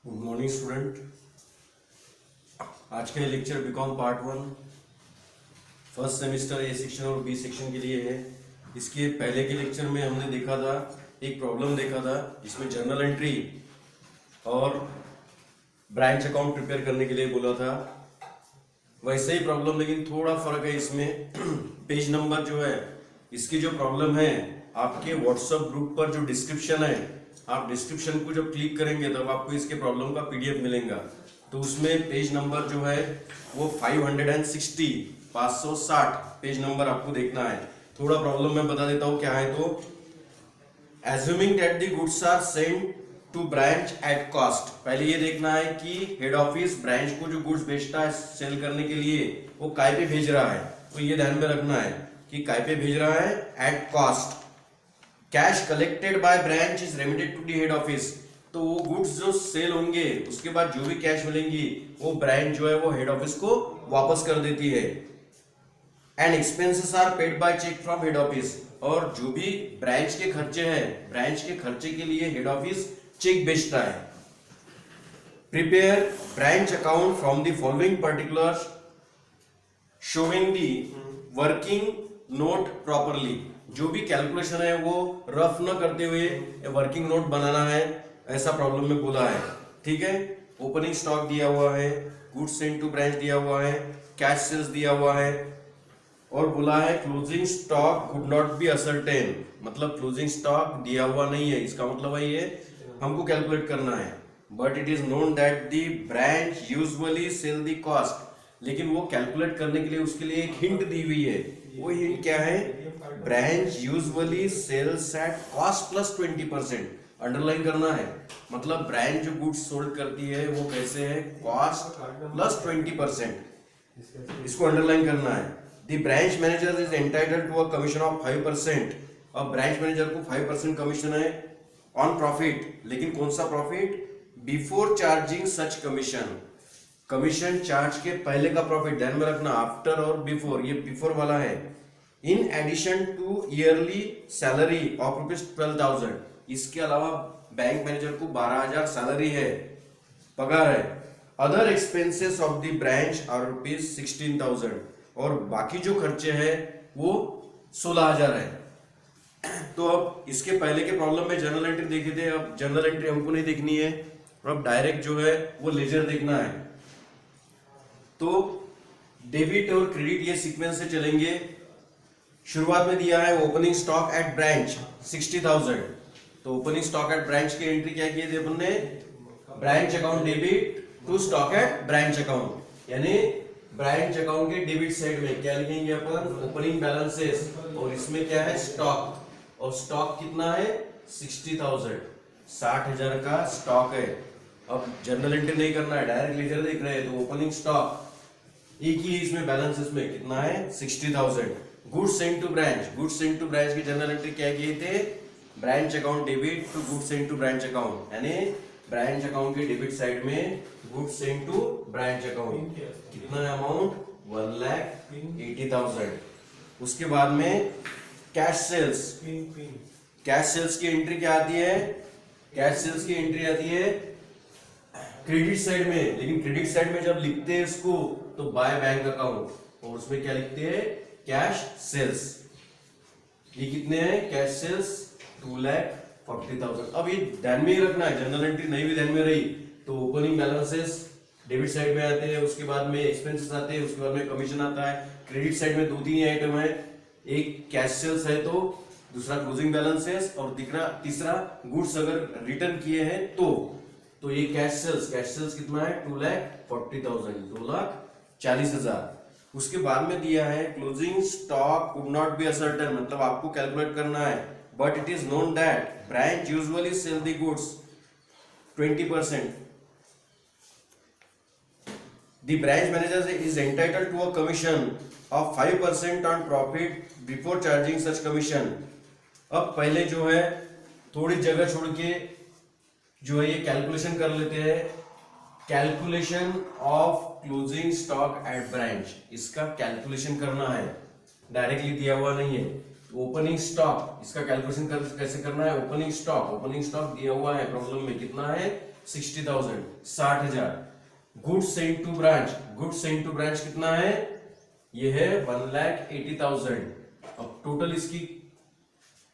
Good morning student. आज का ये lecture BCom part 1 first semester A section और बी सेक्शन के लिए है। इसके पहले के लेक्चर में हमने देखा था, एक प्रॉब्लम देखा था जिसमें जर्नल एंट्री और ब्रांच अकाउंट प्रिपेयर करने के लिए बोला था। वैसे ही प्रॉब्लम, लेकिन थोड़ा फर्क है इसमें। पेज नंबर जो है, इसकी जो प्रॉब्लम है, आपके व्हाट्सएप ग्रुप पर जो डिस्क्रिप्शन है, आप डिस्क्रिप्शन को जब क्लिक करेंगे तब आपको इसके प्रॉब्लम का पीडीएफ मिलेगा। तो उसमें पेज नंबर जो है वो 560 पेज नंबर आपको देखना है। थोड़ा प्रॉब्लम मैं बता देता हूँ क्या है। तो assuming that the goods are sent to branch at cost, पहले ये देखना है कि हेड ऑफिस ब्रांच को जो गुड्स बेचता है सेल करने के लिए वो काय पे भेज रहा है। तो ये ध्यान में रखना है कि काय पे भेज रहा है, at cost. Cash collected by branch is remitted to the head office, तो वो गुड्स जो सेल होंगे उसके बाद जो भी कैश मिलेंगी वो ब्रांच जो है वो हेड ऑफिस को वापस कर देती है। And expenses are paid by cheque from head office, और जो भी ब्रांच के खर्चे हैं, ब्रांच के खर्चे के लिए हेड ऑफिस चेक बेचता है। Prepare branch account from the following particulars showing the working note properly, जो भी कैलकुलेशन है वो रफ न करते हुए वर्किंग नोट बनाना है, ऐसा प्रॉब्लम में बोला है। ठीक है, ओपनिंग स्टॉक दिया हुआ है, गुड्स सेंट टू ब्रांच दिया हुआ है, कैश सेल्स दिया हुआ है, और बोला है closing stock could not be ascertain, मतलब क्लोजिंग स्टॉक दिया हुआ नहीं है, इसका मतलब है ये हमको कैलकुलेट करना है। But it is known that the branch usually sell the cost, लेकिन वो कैलकुलेट करने के लिए उसके लिए एक हिंट दी हुई है। वो हिंट क्या है? Branch usually sells at cost plus 20%, underline करना है। मतलब ब्रांच जो गुड्स सोल्ड करती है वो कैसे है? कॉस्ट प्लस 20%, इसको अंडरलाइन करना है। The branch manager is entitled to a commission of 5%, अब ब्रांच मैनेजर को 5% कमीशन है ऑन प्रॉफिट, लेकिन कौन सा profit? Before charging such commission, commission charge के पहले का प्रॉफिट, ध्यान में रखना, आफ्टर और बिफोर, ये बिफोर वाला है। In addition to yearly salary of ₹12,000, इसके अलावा बैंक मैनेजर को 12,000 सैलरी है, पगार है। Other expenses of the branch are ₹16,000, और बाकी जो खर्चे हैं वो 16,000 है। तो अब इसके पहले के प्रॉब्लम में जनरल एंट्री देखे थे, अब जनरल एंट्री हमको नहीं देखनी है, और अब डायरेक्ट जो है वो लेजर देखना है। तो डेबिट और क्रेडिट ये सीक्वेंस से चलेंगे। शुरुआत में दिया है ओपनिंग स्टॉक एट ब्रांच 60,000, तो ओपनिंग स्टॉक एट ब्रांच की एंट्री क्या किए थे अपन ने? Branch account debit to stock at branch account, यानी ब्रांच अकाउंट के डेबिट साइड में क्या लिखेंगे अपन? ओपनिंग बैलेंसेस, और इसमें क्या है? स्टॉक, और स्टॉक कितना है? 60,000, 60,000 का स्टॉक है। अब जनरल एंट्री नहीं करना है, डायरेक्ट लेजर देख रहे हैं, तो ओपनिंग स्टॉक एक ही इसमें बैलेंसेस में कितना है? 60,000। Goods sent to branch, goods sent to branch की जनरल एंट्री क्या किए थे? Branch account debit to goods sent to branch account, यानी ब्रांच अकाउंट के डेबिट साइड में goods sent to branch account, कितना है अमाउंट? 1,80,000। उसके बाद में कैश सेल्स, कैश सेल्स की एंट्री क्या आती है? कैश सेल्स की एंट्री आती है क्रेडिट साइड में, लेकिन क्रेडिट साइड में जब लिखते हैं इसको तो बाय बैंक अकाउंट, और उसमें क्या लिखते हैं? Cash sales. ये कितने हैं कैश सेल्स? 2,40,000। अब ये ध्यान में ही रखना है, जनरल एंट्री नहीं भी ध्यान में रही तो ओपनिंग बैलेंसेस डेबिट साइड में आते हैं, उसके बाद में एक्सपेंसेस आते हैं, उसके बाद में कमीशन आता है। क्रेडिट साइड में 2-3 आइटम है, एक कैश सेल्स है, तो दूसरा क्लोजिंग बैलेंसेस, और तीसरा गुड्स अगर रिटर्न किए हैं तो ये कैश सेल्स कितना है? 2,40,000, 2,40,000। उसके बाद में दिया है closing stock could not be ascertain, मतलब आपको कैलकुलेट करना है। But it is known that branch usually sell the goods 20%, the branch manager is entitled to a commission of 5% on profit before charging such commission. अब पहले जो है थोड़ी जगह छोड़ के जो है ये कैलकुलेशन कर लेते हैं। Calculation of closing stock at branch, इसका कैलकुलेशन करना है, डायरेक्टली दिया हुआ नहीं है। ओपनिंग स्टॉक, इसका कैलकुलेशन कैसे करना है? ओपनिंग स्टॉक दिया हुआ है प्रॉब्लम में, कितना है? 60,000, 60,000। Goods sent to branch, goods sent to branch कितना है, ये है 1,80,000। अब टोटल इसकी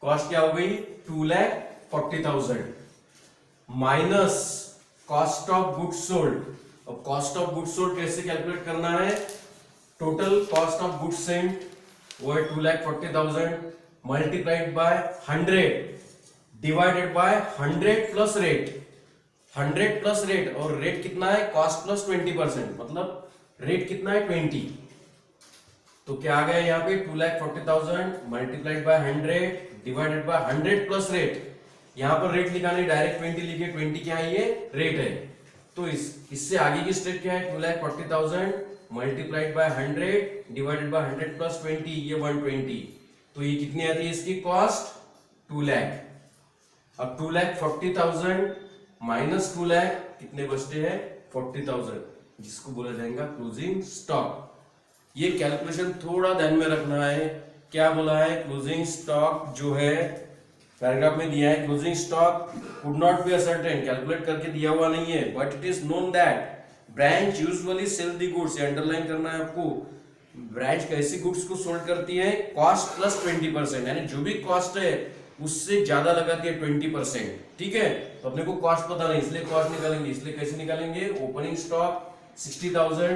कॉस्ट क्या हो गई, 2,40,000 minus cost of goods sold. अब कॉस्ट ऑफ गुड्स सोल्ड कैसे कैलकुलेट करना है, total cost of goods Saint वो है 2,40,000 multiplied by 100 divided by 100 plus rate, 100 plus rate, और रेट कितना है, कॉस्ट प्लस 20%, मतलब रेट कितना है 20। तो क्या आ गया यहाँ पे 2,40,000 multiplied by 100 divided by 100 plus rate. यहाँ पर रेट लिखा नहीं, डायरेक्ट 20 लिखे, 20 क्या है, ये रेट है। तो इससे आगे की स्टेप क्या है, 2,40,000 multiplied by 100 divided by 100 plus 20, ये 120। तो ये कितनी आती है इसकी कॉस्ट, 2 लाख। अब 2,40,000 माइनस 2 लाख कितने बचते हैं, 40,000, जिसको बोला जाएगा क्लोजिंग स्टॉक। ये कैलकुलेशन थोड़ा ध्यान में रखना है। क्या बोला है, क्लोजिंग स्टॉक जो है पैराग्राफ में दिया है, closing stock could not be ascertain, calculate करके दिया हुआ नहीं है, but it is known that branch usually sell the goods. ये अंडरलाइन करना है आपको, ब्रांच कैसी गुड्स को सोल्ड करती है, कॉस्ट प्लस 20%, यानी जो भी कॉस्ट है उससे ज्यादा लगाती है 20%। ठीक है, तो अपने को कॉस्ट पता नहीं, इसलिए कॉस्ट निकालेंगे। इसलिए कैसे निकालेंगे, opening stock 60,000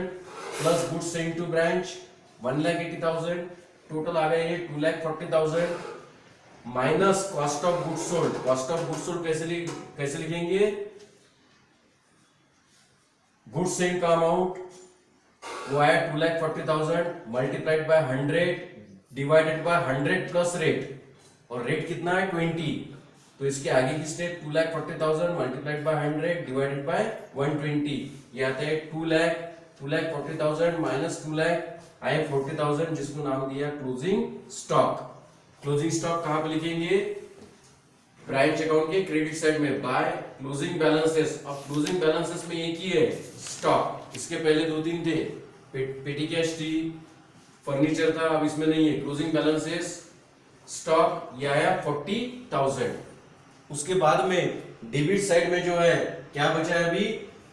plus goods sent to branch 1,80,000, total आ गया ये 2,40,000 minus cost of goods sold. Cost of goods sold कैसे लिखेंगे, गुड्स सेंट का अमाउंट वो आया 2,40,000 multiplied by 100 divided by 100 plus rate, और रेट कितना है 20। तो इसके आगे की step 2,40,000 multiplied by 100 divided by 120, ये आता है 2,40,000 माइनस 2 लाख आए 40,000, जिसको नाम दिया क्लोजिंग स्टॉक। क्लोजिंग स्टॉक कहां पे लिखेंगे, ब्रांच अकाउंट के क्रेडिट साइड में बाय क्लोजिंग बैलेंसेस। अब क्लोजिंग बैलेंसेस में एक ही है स्टॉक, इसके पहले 2-3 थे, पेटी कैश थी, फर्नीचर था, अब इसमें नहीं है। क्लोजिंग बैलेंसेस स्टॉक ये आया 40,000। उसके बाद में डेबिट साइड में जो है क्या बचा है अभी,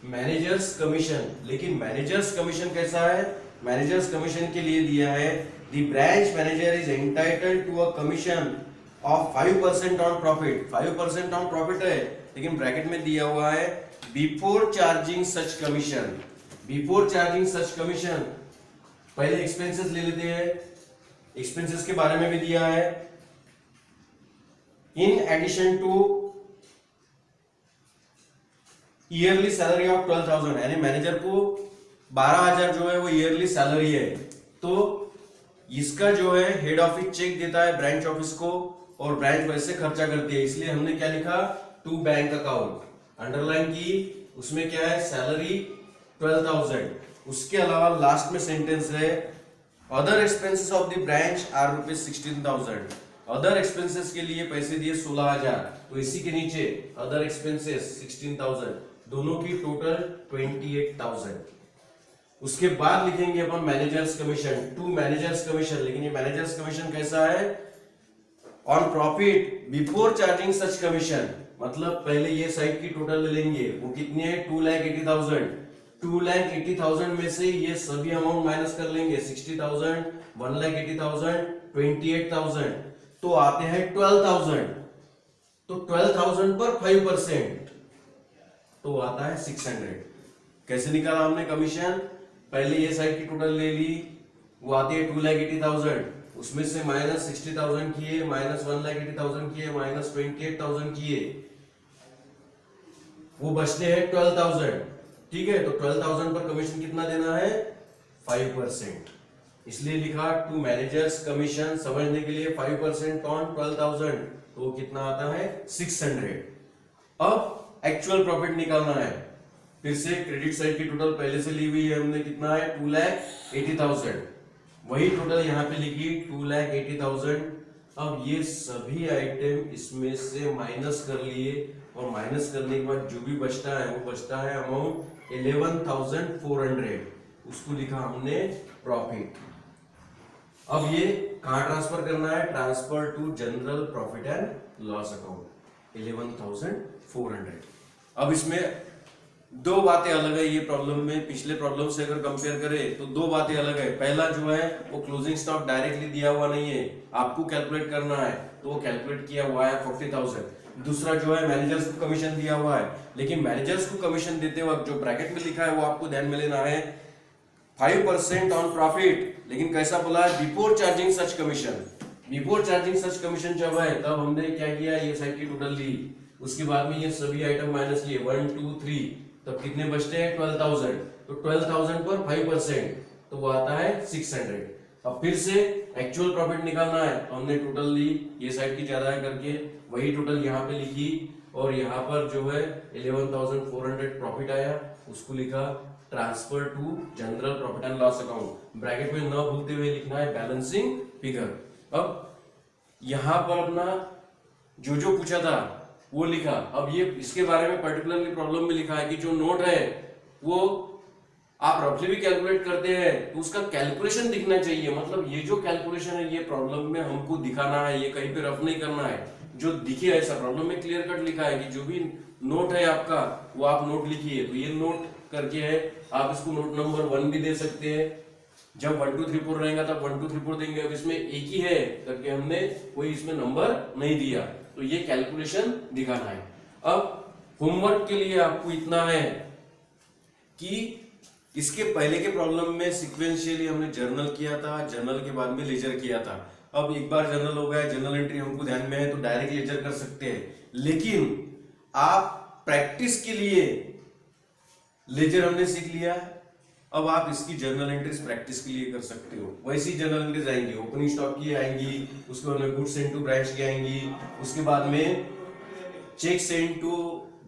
मैनेजर्स कमीशन। लेकिन मैनेजर्स कमीशन कैसा है, मैनेजर्स कमीशन के लिए दिया है the branch manager is entitled to a commission of 5% on profit. 5% on profit है, लेकिन ब्रैकेट में दिया हुआ है before charging such commission. Before charging such commission, पहले एक्सपेंसेस ले लेते हैं, एक्सपेंसेस के बारे में भी दिया है। In addition to yearly salary of 12,000, यानी मैनेजर को 12,000 जो है वो ईयरली सैलरी है, तो इसका जो है हेड ऑफिस चेक देता है ब्रांच ऑफिस को, और ब्रांच वैसे खर्चा करती है। इसलिए हमने क्या लिखा, टू बैंक अकाउंट अंडरलाइन की, उसमें क्या है सैलरी 12,000। उसके अलावा लास्ट में सेंटेंस है other expenses of the branch are ₹16,000। Other expenses के लिए पैसे दिए 16,000, तो इसी के नीचे अदर एक्सपेंसेस 16,000, दोनों की टोटल 28,000। उसके बाद लिखेंगे अपन managers commission, to managers commission. लेकिन ये मैनेजर्स कमीशन कैसा है, on profit before charging such commission, मतलब पहले ये साइड की टोटल ले लेंगे, वो कितनी है 2,80,000। 2,80,000 में से ये सभी अमाउंट माइनस कर लेंगे, 60,000, 1,80,000, 28,000, तो आते हैं 12,000। तो 12,000 पर 5% तो आता है 600। कैसे निकाला हमने कमीशन, पहले ये साइड की टोटल ले ली, वो आती है 2,80,000, उसमें से माइनस 60,000 किए, माइनस 1,80,000 किए, माइनस 28,000 किए, वो बचते हैं 12,000। ठीक है, तो 12,000 पर कमीशन कितना देना है, 5%। इसलिए लिखा टू मैनेजर्स कमीशन, समझने के लिए 5% ऑन 12,000, तो कितना आता है 600। अब एक्चुअल प्रॉफिट निकालना है, फिर से क्रेडिट साइड की टोटल पहले से ली हुई है हमने, कितना है 2,80,000, वही टोटल यहाँ पे लिखी 2,80,000। अब ये सभी आइटम इसमें से माइनस कर लिए, और माइनस करने के बाद जो भी बचता है वो बचता है अमाउंट 11,400, उसको लिखा हमने प्रॉफिट। अब ये कहां ट्रांसफर करना है, transfer to general profit and loss account 11,400। अब इसमें दो बातें अलग है ये प्रॉब्लम में, पिछले प्रॉब्लम से अगर कंपेयर करें तो दो बातें अलग है। पहला जो है वो क्लोजिंग स्टॉक डायरेक्टली दिया हुआ नहीं है, आपको कैलकुलेट करना है, तो वो कैलकुलेट किया हुआ है 40,000। दूसरा जो है मैनेजर्स को कमीशन दिया हुआ है, लेकिन मैनेजर्स को कमीशन देते वक्त जो ब्रैकेट में लिखा है वो आपको ध्यान में लेना है 5% ऑन प्रॉफिट, लेकिन कैसा बोला है, before charging such commission. Before charging such commission जब है तब हमने क्या किया, ये साइड की टोटल ली, उसके बाद में ये सभी आइटम माइनस किए 1 2 3, तब कितने बचते हैं 12,000। तो 12,000 पर 5% तो वो आता है 600। अब फिर से एक्चुअल प्रॉफिट निकालना है तो हमने टोटल ली, ये साइड की ज्यादा है करके वही टोटल यहाँ पे लिखी, और यहाँ पर जो है 11,400 प्रॉफिट आया, उसको लिखा transfer to general profit and loss account. Bracket में न भूलते हुए लिखना है बैलेंसिंग फिगर। अब यहां पर अपना जो जो पूछा था वो लिखा। अब ये इसके बारे में पर्टिकुलरली प्रॉब्लम में लिखा है कि जो नोट है वो आप रफली भी कैलकुलेट करते हैं तो उसका कैलकुलेशन दिखना चाहिए। मतलब ये जो कैलकुलेशन है ये प्रॉब्लम में हमको दिखाना है, ये कहीं पे रफ नहीं करना है, जो दिखे ऐसा प्रॉब्लम में क्लियर कट लिखा है कि जो भी नोट है आपका वो आप नोट लिखिए। तो ये नोट करके है, आप इसको नोट नंबर 1 भी दे सकते हैं, जब 1 2 3 4 रहेगा तब 1 2 3 4 देंगे। अब इसमें एक ही है करके हमने कोई इसमें नंबर नहीं दिया, तो ये कैलकुलेशन दिखाना है। अब होमवर्क के लिए आपको इतना है कि इसके पहले के प्रॉब्लम में सिक्वेंशियली हमने जर्नल किया था, जर्नल के बाद में लेजर किया था। अब एक बार जर्नल हो गया, जर्नल एंट्री हमको ध्यान में है तो डायरेक्ट लेजर कर सकते हैं, लेकिन आप प्रैक्टिस के लिए लेजर हमने सीख लिया है, अब आप इसकी जर्नल एंट्रीज प्रैक्टिस के लिए कर सकते हो। वैसी जर्नल एंट्रीज आएंगी, ओपनिंग स्टॉक की आएंगी, उसके बाद में गुड्स सेंड टू ब्रांच की आएंगी, उसके बाद में cheque send to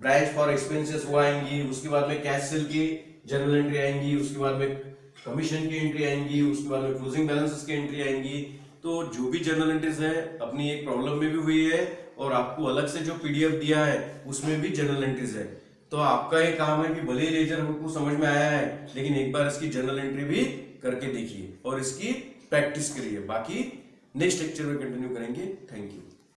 branch for expenses वो आएंगी, उसके बाद में कैश सेल की जर्नल एंट्री आएंगी, उसके बाद में कमीशन की एंट्री आएंगी, उसके बाद में क्लोजिंग बैलेंसेस की एंट्री आएंगी। तो जो भी जर्नल एंट्रीज है अपनी एक प्रॉब्लम में भी हुई है, और आपको अलग से जो पीडीएफ दिया है उसमें भी जर्नल एंट्रीज है। तो आपका ये काम है कि भले ही लेजर हमको समझ में आया है, लेकिन एक बार इसकी जर्नल एंट्री भी करके देखिए और इसकी प्रैक्टिस करिए। बाकी नेक्स्ट लेक्चर में कंटिन्यू करेंगे। Thank you.